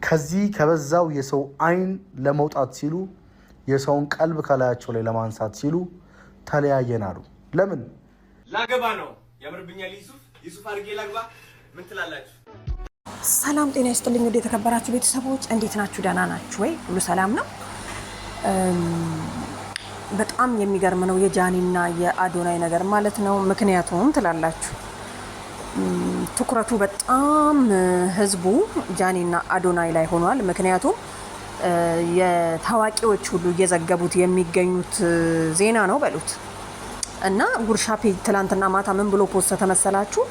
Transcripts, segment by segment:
ከዚህ ከበዛው የሰው አይን ለመውጣት ሲሉ የሰውን ቀልብ ከላያቸው ላይ ለማንሳት ሲሉ ተለያየን አሉ። ለምን? ላገባ ነው ያምርብኛል። ዩሱፍ አድርጌ ላግባ። ምን ትላላችሁ? ሰላም ጤና ይስጥልኝ። ወደ የተከበራችሁ ቤተሰቦች እንዴት ናችሁ? ደህና ናችሁ ወይ? ሁሉ ሰላም ነው? በጣም የሚገርም ነው የጃኒና የአዶናይ ነገር ማለት ነው። ምክንያቱም ትላላችሁ ትኩረቱ በጣም ህዝቡ ጃኒና አዶናይ ላይ ሆኗል። ምክንያቱም የታዋቂዎች ሁሉ እየዘገቡት የሚገኙት ዜና ነው በሉት እና ጉርሻ ፔጅ ትላንትና ማታ ምን ብሎ ፖስት ተመሰላችሁ?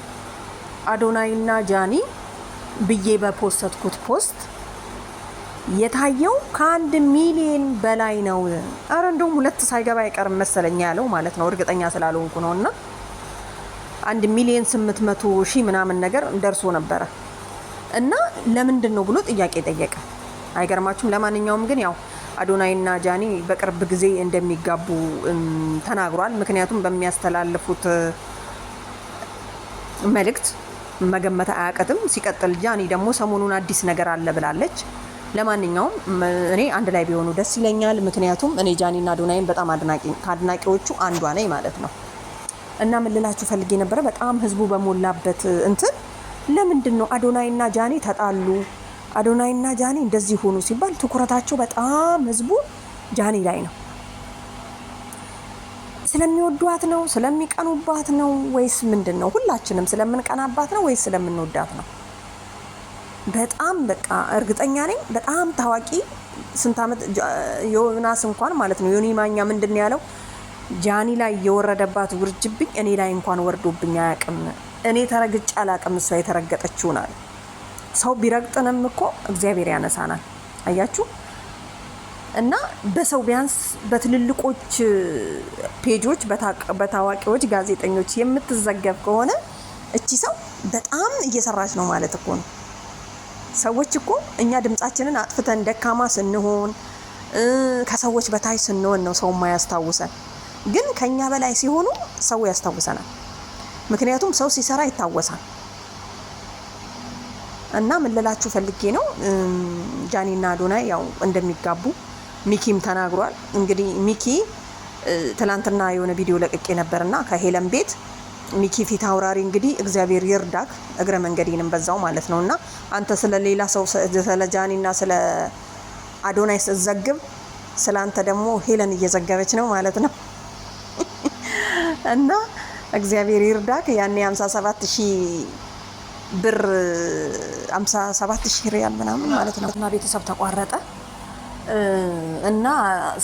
አዶናይና ጃኒ ብዬ በፖስትኩት ፖስት የታየው ከ1 ሚሊዮን በላይ ነው። አረ እንደውም 2 ሳይገባ አይቀርም መሰለኝ ያለው ማለት ነው። እርግጠኛ ስላልሆንኩ ነውና 1,800,000 ምናምን ነገር ደርሶ ነበረ እና ለምንድን ነው ብሎ ጥያቄ ጠየቀ። አይገርማችሁም? ለማንኛውም ግን ያው አዶናይና ጃኒ በቅርብ ጊዜ እንደሚጋቡ ተናግሯል። ምክንያቱም በሚያስተላልፉት መልእክት መገመት አያቀትም። ሲቀጥል ጃኒ ደግሞ ሰሞኑን አዲስ ነገር አለ ብላለች። ለማንኛውም እኔ አንድ ላይ ቢሆኑ ደስ ይለኛል። ምክንያቱም እኔ ጃኒና አዶናይን በጣም ከአድናቂዎቹ አንዷ ነኝ ማለት ነው። እና ምን ልላችሁ ፈልጌ ነበረ፣ በጣም ህዝቡ በሞላበት እንትን ለምንድን ነው አዶናይና ጃኒ ተጣሉ፣ አዶናይና ጃኒ እንደዚህ ሆኑ ሲባል ትኩረታቸው በጣም ህዝቡ ጃኒ ላይ ነው። ስለሚወዷት ነው? ስለሚቀኑባት ነው? ወይስ ምንድን ነው? ሁላችንም ስለምንቀናባት ነው ወይስ ስለምንወዳት ነው? በጣም በቃ እርግጠኛ ነኝ በጣም ታዋቂ ስንት አመት ዮናስ እንኳን ማለት ነው ዮኒ ማኛ ምንድን ነው ያለው? ጃኒ ላይ የወረደባት ውርጅብኝ እኔ ላይ እንኳን ወርዶብኝ አያውቅም። እኔ ተረግጬ አላውቅም፣ እሷ የተረገጠችው ናል። ሰው ቢረግጥንም እኮ እግዚአብሔር ያነሳናል። አያችሁ? እና በሰው ቢያንስ በትልልቆች ፔጆች በታዋቂዎች ጋዜጠኞች የምትዘገብ ከሆነ እቺ ሰው በጣም እየሰራች ነው ማለት እኮ ነው። ሰዎች እኮ እኛ ድምጻችንን አጥፍተን ደካማ ስንሆን ከሰዎች በታች ስንሆን ነው ሰው የማያስታውሰን። ግን ከኛ በላይ ሲሆኑ ሰው ያስታውሰናል። ምክንያቱም ሰው ሲሰራ ይታወሳል። እና ምን ልላችሁ ፈልጌ ነው ጃኒና አዶናይ ያው እንደሚጋቡ ሚኪም ተናግሯል። እንግዲህ ሚኪ ትላንትና የሆነ ቪዲዮ ለቅቄ ነበርና ከሄለን ቤት ሚኪ ፊት አውራሪ እንግዲህ እግዚአብሔር ይርዳክ እግረ መንገዴንም በዛው ማለት ነውና አንተ ስለሌላ ሰው ስለ ጃኒና ስለ አዶናይ ስትዘግብ ስላንተ ደግሞ ሄለን እየዘገበች ነው ማለት ነው። እና እግዚአብሔር ይርዳክ። ያኔ 57,000 ብር 57,000 ሪያል ምናምን ማለት ነው እና ቤተሰብ ተቋረጠ እና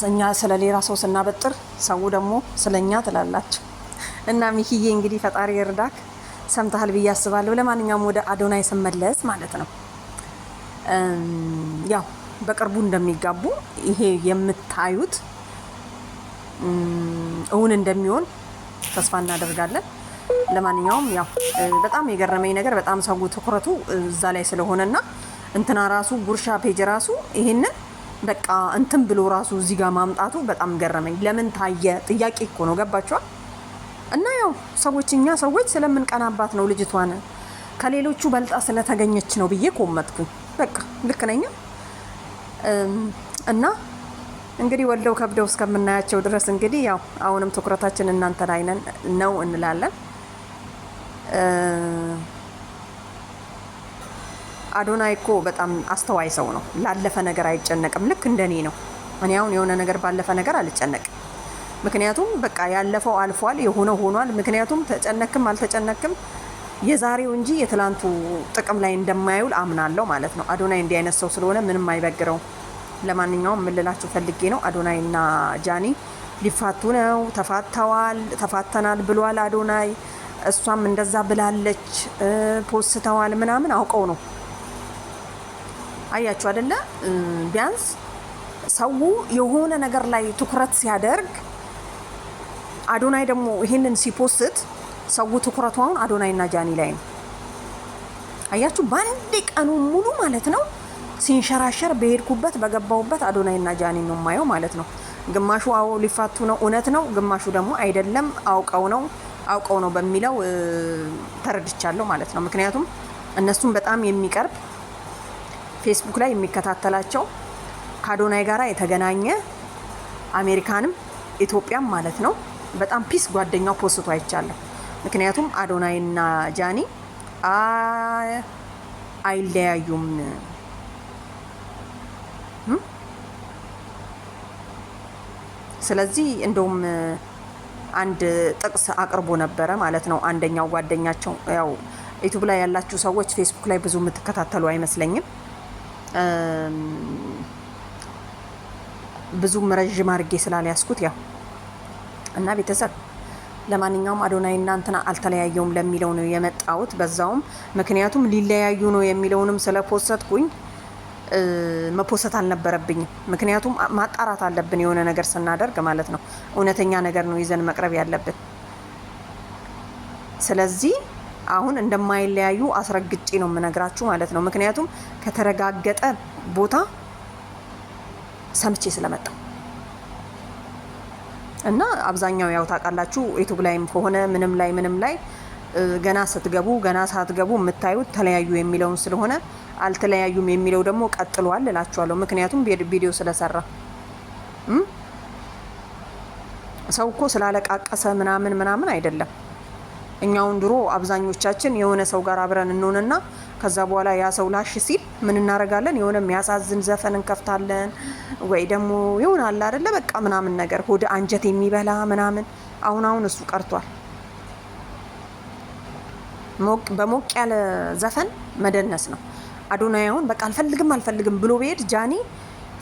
እኛ ስለሌላ ሰው ስናበጥር ሰው ደግሞ ስለኛ ትላላችሁ። እና ሚኪዬ እንግዲህ ፈጣሪ ይርዳክ፣ ሰምተሃል ብዬ አስባለሁ። ለማንኛውም ወደ አዶናይ ስመለስ ማለት ነው ያው በቅርቡ እንደሚጋቡ ይሄ የምታዩት እውን እንደሚሆን ተስፋ እናደርጋለን። ለማንኛውም ያው በጣም የገረመኝ ነገር በጣም ሰው ትኩረቱ እዛ ላይ ስለሆነና እንትና ራሱ ጉርሻ ፔጅ ራሱ ይሄንን በቃ እንትን ብሎ ራሱ እዚህ ጋር ማምጣቱ በጣም ገረመኝ። ለምን ታየ ጥያቄ እኮ ነው። ገባችኋል? እና ያው እኛ ሰዎች ስለምንቀናባት ነው ልጅቷን ከሌሎቹ በልጣ ስለተገኘች ነው ብዬ ኮመትኩኝ። በቃ ልክ ነኝ። እና እንግዲህ ወልደው ከብደው እስከምናያቸው ድረስ እንግዲህ ያው አሁንም ትኩረታችን እናንተ ላይ ነው እንላለን። አዶናይ እኮ በጣም አስተዋይ ሰው ነው። ላለፈ ነገር አይጨነቅም። ልክ እንደኔ ነው። እኔ አሁን የሆነ ነገር ባለፈ ነገር አልጨነቅም። ምክንያቱም በቃ ያለፈው አልፏል፣ የሆነው ሆኗል። ምክንያቱም ተጨነቅም አልተጨነቅም የዛሬው እንጂ የትላንቱ ጥቅም ላይ እንደማይውል አምናለሁ ማለት ነው። አዶናይ እንዲህ አይነት ሰው ስለሆነ ምንም አይበግረው። ለማንኛውም ምን ልላችሁ ፈልጌ ነው አዶናይና ጃኒ ሊፋቱ ነው። ተፋተናል ብሏል አዶናይ፣ እሷም እንደዛ ብላለች፣ ፖስተዋል ምናምን አውቀው ነው። አያችሁ አይደለ? ቢያንስ ሰው የሆነ ነገር ላይ ትኩረት ሲያደርግ አዶናይ ደግሞ ይሄንን ሲፖስት ሰው ትኩረቱ አሁን አዶናይና ጃኒ ላይ ነው። አያችሁ? በአንድ ቀኑ ሙሉ ማለት ነው ሲንሸራሸር በሄድኩበት በገባውበት አዶናይና ጃኒ ነው ማየው ማለት ነው። ግማሹ አው ሊፋቱ ነው እውነት ነው፣ ግማሹ ደግሞ አይደለም አውቀው ነው በሚለው ተረድቻለሁ ማለት ነው። ምክንያቱም እነሱም በጣም የሚቀርብ ፌስቡክ ላይ የሚከታተላቸው ከአዶናይ ጋራ የተገናኘ አሜሪካንም ኢትዮጵያም ማለት ነው በጣም ፒስ ጓደኛው ፖስቶ አይቻለሁ። ምክንያቱም አዶናይና ጃኒ አይለያዩም። ስለዚህ እንደውም አንድ ጥቅስ አቅርቦ ነበረ ማለት ነው አንደኛው ጓደኛቸው። ያው ዩቲዩብ ላይ ያላችሁ ሰዎች ፌስቡክ ላይ ብዙ የምትከታተሉ አይመስለኝም። ብዙም ረጅም አድርጌ ስላልያዝኩት ያው እና ቤተሰብ ለማንኛውም አዶናይ እና እንትና አልተለያየውም ለሚለው ነው የመጣሁት። በዛውም ምክንያቱም ሊለያዩ ነው የሚለውንም ስለፖሰትኩኝ መፖሰት አልነበረብኝም። ምክንያቱም ማጣራት አለብን የሆነ ነገር ስናደርግ ማለት ነው። እውነተኛ ነገር ነው ይዘን መቅረብ ያለብን። ስለዚህ አሁን እንደማይለያዩ አስረግጬ ነው የምነግራችሁ ማለት ነው። ምክንያቱም ከተረጋገጠ ቦታ ሰምቼ ስለመጣሁ እና አብዛኛው ያው ታውቃላችሁ ዩቲዩብ ላይም ከሆነ ምንም ላይ ገና ሳትገቡ የምታዩት ተለያዩ የሚለውን ስለሆነ አልተለያዩም የሚለው ደግሞ ቀጥሏል እላችኋለሁ። ምክንያቱም ቪዲዮ ስለሰራ ሰው እኮ ስላለቃቀሰ ምናምን አይደለም። እኛውን ድሮ አብዛኞቻችን የሆነ ሰው ጋር አብረን እንሆንና ከዛ በኋላ ያ ሰው ላሽ ሲል ምን እናደርጋለን? የሆነ የሚያሳዝን ዘፈን እንከፍታለን ወይ ደግሞ ይሆናል አይደለ በቃ ምናምን ነገር ሆድ አንጀት የሚበላ ምናምን። አሁን እሱ ቀርቷል። በሞቅ ያለ ዘፈን መደነስ ነው። አዶናይ አሁን በቃ አልፈልግም ብሎ ቢሄድ ጃኒ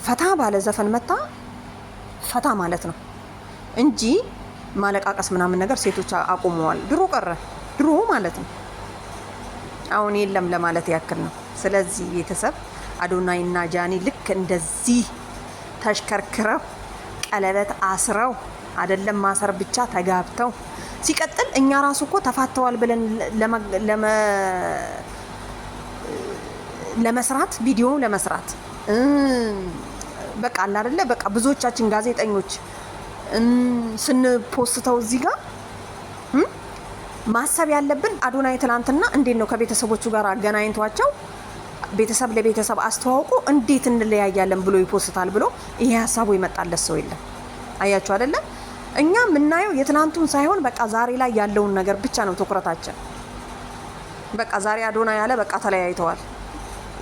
ፈታ ባለ ዘፈን መታ ፈታ ማለት ነው እንጂ ማለቃቀስ ምናምን ነገር ሴቶች አቁመዋል። ድሮ ቀረ ድሮ ማለት ነው። አሁን የለም ለማለት ያክል ነው። ስለዚህ ቤተሰብ አዶናይ እና ጃኒ ልክ እንደዚህ ተሽከርክረው ቀለበት አስረው አይደለም ማሰር ብቻ ተጋብተው ሲቀጥል እኛ ራሱ እኮ ተፋተዋል ብለን ለመስራት ቪዲዮ ለመስራት በቃ አለ አይደለ በቃ ብዙዎቻችን ጋዜጠኞች ስንፖስተው እዚህ ጋር ማሰብ ያለብን አዶናይ ትናንትና እንዴት ነው ከቤተሰቦቹ ጋር አገናኝቷቸው ቤተሰብ ለቤተሰብ አስተዋውቆ እንዴት እንለያያለን ብሎ ይፖስታል ብሎ ይሄ ሀሳቡ ይመጣለት ሰው የለም። አያችሁ አይደለ? እኛ የምናየው የትናንቱን ሳይሆን በቃ ዛሬ ላይ ያለውን ነገር ብቻ ነው ትኩረታችን። በቃ ዛሬ አዶናይ ያለ በቃ ተለያይተዋል።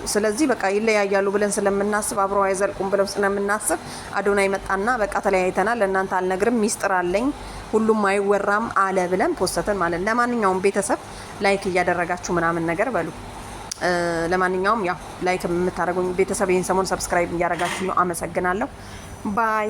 ስለዚህ በቃ ይለያያሉ ብለን ስለምናስብ አብረው አይዘልቁም ብለው ስለምናስብ አዶናይ መጣና በቃ ተለያይተናል ለእናንተ አልነግርም ሚስጥር አለኝ ሁሉም አይወራም አለ ብለን ፖስተን ማለት። ለማንኛውም ቤተሰብ ላይክ እያደረጋችሁ ምናምን ነገር በሉ። ለማንኛውም ያው ላይክ የምታደርጉኝ ቤተሰብ ይሄን ሰሞን ሰብስክራይብ እያደረጋችሁ ነው። አመሰግናለሁ። ባይ